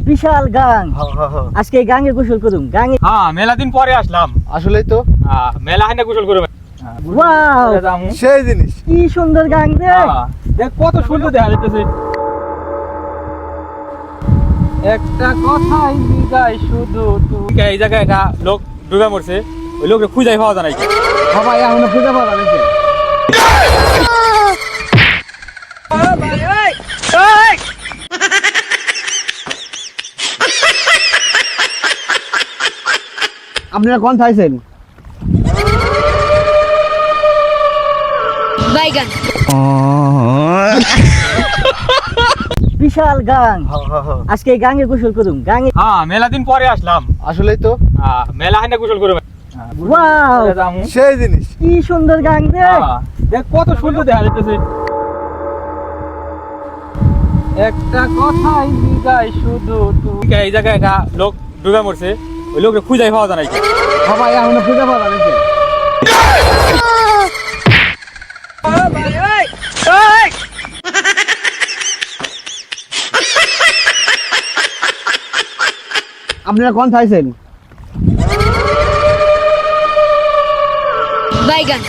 বিশাল গাং। আজকে এই গাঙে গোসল করুম। গাঙে হ্যাঁ মেলা দিন পরে আসলাম। আসলেই তো মেলা হাইনা গোসল করবে। ওয়াও সেই জিনিস। কি সুন্দর গাং রে। দেখ কত সুন্দর দেখা যাইতেছে। একটা কথাই জিগাই শুধু তুই এই জায়গায় একটা লোক ডুবে মরছে, ওই লোককে খুঁজাই পাওয়া যায় না। সবাই এখন খুঁজে পাওয়া যাচ্ছে। আপনারা কোন চাইছেন? বাইগান বিশাল গাং। আজকে এই গাঙে গোসল করুম। গাঙে হ্যাঁ মেলা দিন পরে আসলাম। আসলেই তো মেলা হাইনা গোসল করবে। ওয়াও সেই জিনিস। কি সুন্দর গাং রে। দেখ কত সুন্দর দেখা যাইতেছে। একটা কথাই জিগাই শুধু তুই এই জায়গায় একটা লোক ডুবে মরছে, ওই লোককে খুঁজাই পাওয়া যায় না। সবাই এখন খুঁজে পাওয়া যাচ্ছে। আপনারা কোন চাইছেন? বাইগান